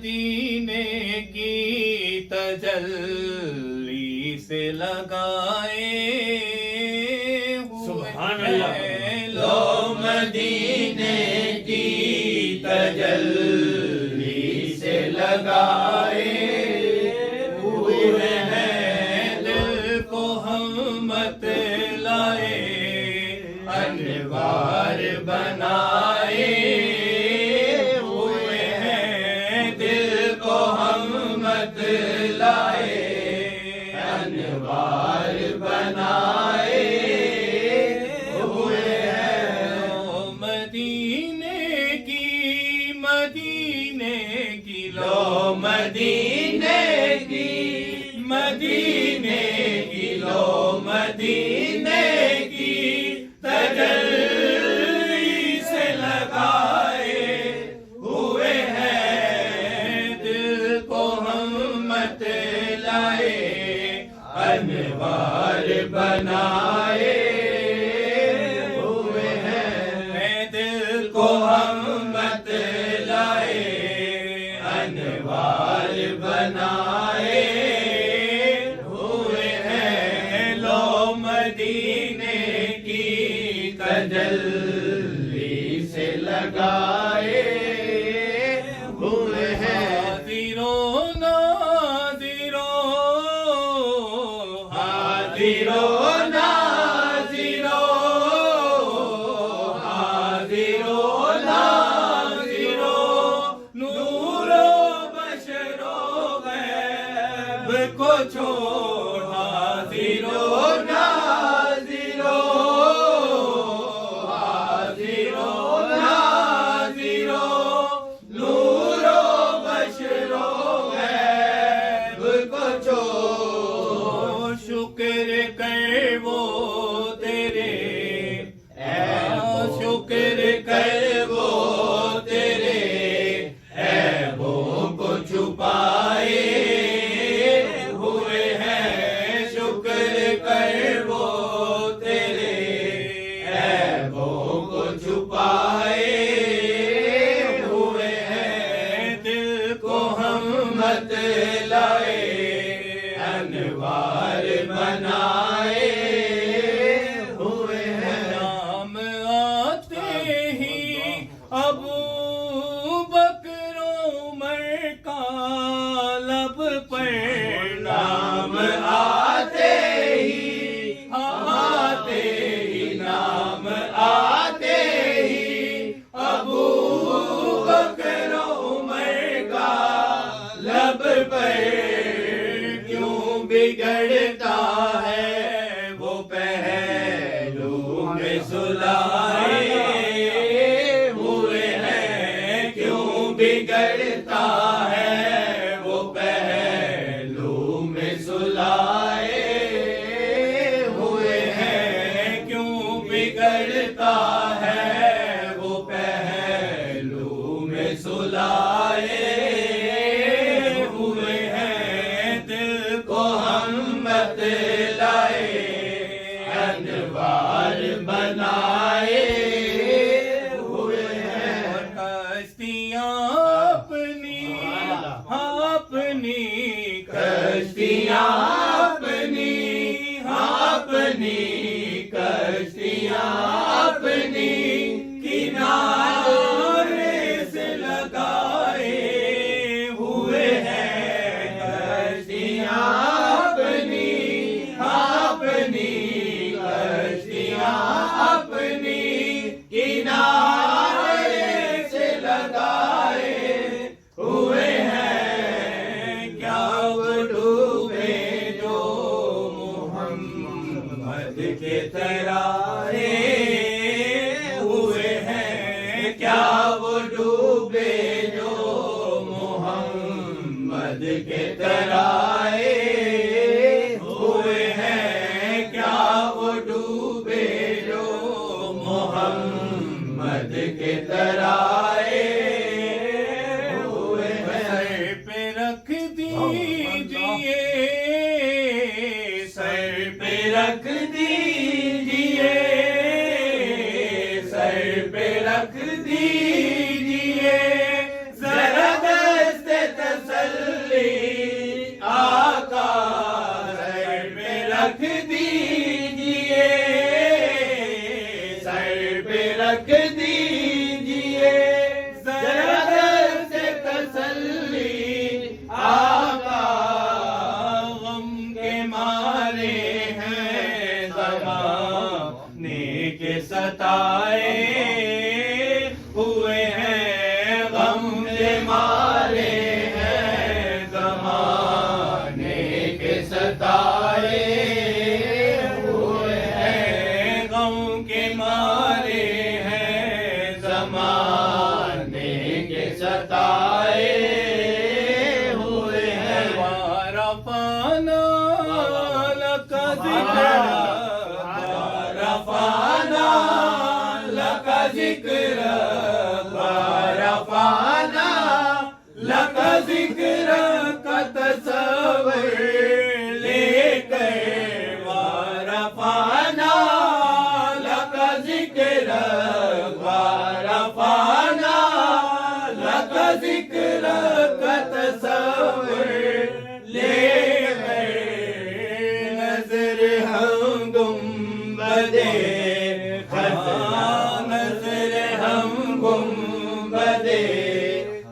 मदीने की तजल्ली से लगाए हुए हैं। लो मदीने की तजल्ली से लगाए हुए हैं। दिल को हम मत लाए अनवार बनाए हुए हैं। दिल को हम मत लाए अनवार बनाए हुए हैं। मदीने की लो मदीने की लो मदीने की तजल्ली से लगाए हुए हैं। दिल को हम मत लाए अनवार बनाए हुए हैं। दिल को हम मत लाए अनवार बनाए हुए हैं। लो मदीने की तजल्ली से लगाए हुए हैं। हाजिरो नाजिरो नूरो बशरो गैब को छोड़। हाजिरो नाजिरो नूरो बशरो गैब को छोड़। शुक्र कर वो तेरे शुक्र कर वो तेरे ऐबों को छुपाए हुए हैं। शुक्र कर वो तेरे ऐबों को छुपाए हुए हैं। दिल को हम मत लाए अनवार बनाए हुए हैं। नाम आते ही अबू बकर उमर का लब पर। नाम आते ही नाम आते ही अबू बकर उमर का लब पर। क्यों बिगड़ता है वो पहलू में सुलाए हुए हैं। क्यों बिगड़ता है वो पहलू में सुलाए हुए हैं। क्यों बिगड़ता है वो पहलू में सुलाए हुए हैं। दिल को हम मत लाए अनवार बनाए हुए हैं। कश्तियाँ अपनी कश्तियाँ अपनी कश्तियाँ अपनी किनारे से लगाए हुए हैं। कश्तियाँ अपनी कश्तियाँ अपनी किनारे से लगाए हुए हैं। क्या वो डूबे जो मोहम्मद के तराए हुए हैं। क्या वो डूबे जो मोहम्मद के तराए हुए हैं। क्या वो डूबे जो मोहम्मद के तराए हुए हैं। सर पे रख दीजिए सर पे रख दीजिए सर पे रख दीजिए जरा दस्ते आका सर पे रख दीजिए, सर पे रख दीजिए, जरा दिल से तसल्ली आका। गम के मारे हैं ज़माने के सताए हुए हैं, गम के मारे हैं ज़माने के सताए हुए हैं, गम के मारे हैं ज़माने के सताए हुए हैं। रफ़ाना लका ज़िक्र, रफ़ाना लका ज़िक्र, रफ़ाना लका ज़िक्र का तसव्वुर लेकर, रफ़ाना लका ज़िक्र, रफ़ाना लका ज़िक्र का तसव्वुर लेकर, नज़र हम गुंबदे खज़रा, नज़र हम गुंबदे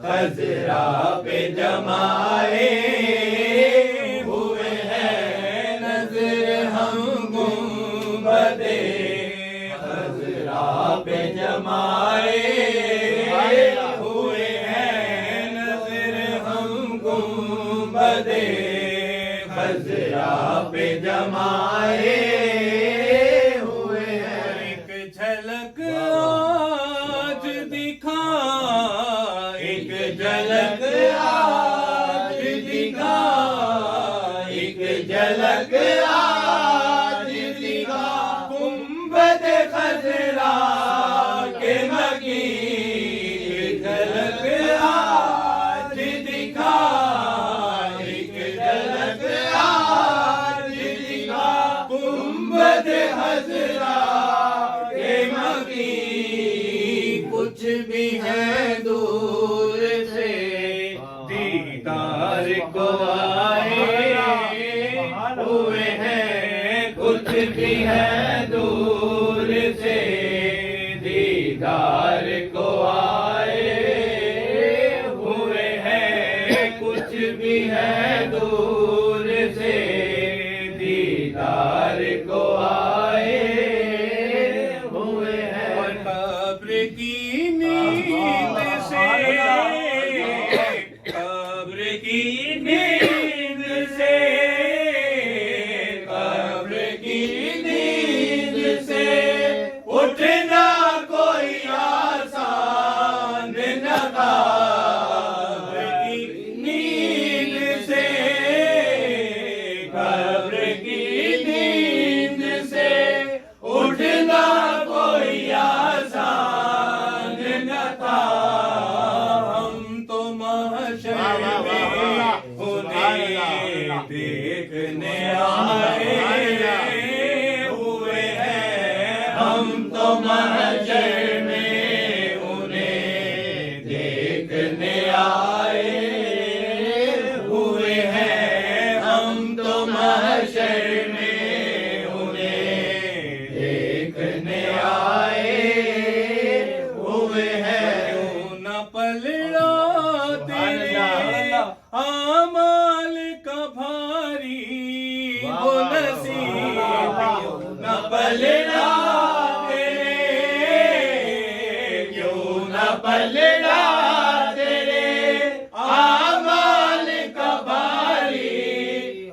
खज़रा पे जमाए हुए हैं, नज़र हम गुंबदे खज़रा पे जमाए हुए हैं, नज़र हम गुंबदे खज़रा पे जमाए हुए हैं। एक झलक आज दिखा, एक झलक आज दिखा, एक झलक आज दिखा, गुंबद खज़रा के मकी, एक झलक आज दिखा, एक झलक आज दिखा, गुंबद खज़रा के मकी। कुछ भी है दूर से दीदार को आए हुए हैं, कुछ भी है दूर से दीदार को आए हुए हैं, कुछ भी है दूर से दीदार को आए हुए हैं। और कब्र की नींद से, कब्र की नींद से, कब्र की नींद से उठना कोई आसान न था, कब्र की नींद से, कब्र की नींद से उठना कोई आसान न था। हम तो महशर में उन्हें देखने आए हुए हैं, हम तो महशर में उन्हें देखने आए हुए हैं, हम तो महशर में उन्हें देखने आए हुए हैं। क्यों न पलड़ा तेरे आमाल का भारी वो नसीब, क्यों न पलड़ा तेरे, क्यों न पलड़ा तेरे आमाल का भारी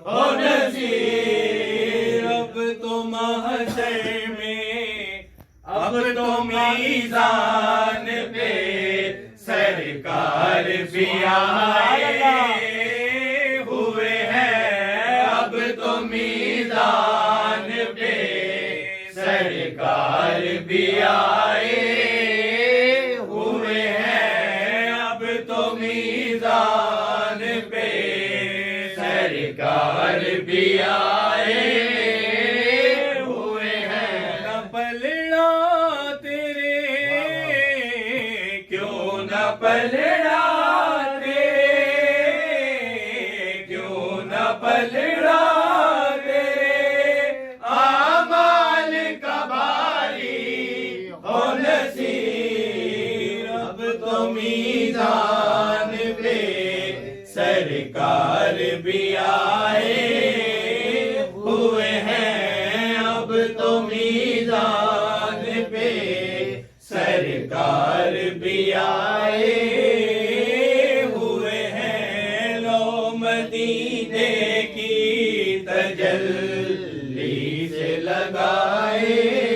हो नसीब। अब तो महशर में, अब तो मीज़ान पे सरकार भी आए हुए हैं, अब तो मीज़ान पे सरकार भी आए हुए हैं, अब तो मीज़ान पे सरकार भी आए हुए हैं। न पलड़ा तेरे, क्यों न पलड़ा तेरे, मीज़ान पे सरकार भी आए हुए हैं, अब तो मीज़ान पे सरकार भी आए हुए हैं। लो मदीने की तजल्ली से लगाए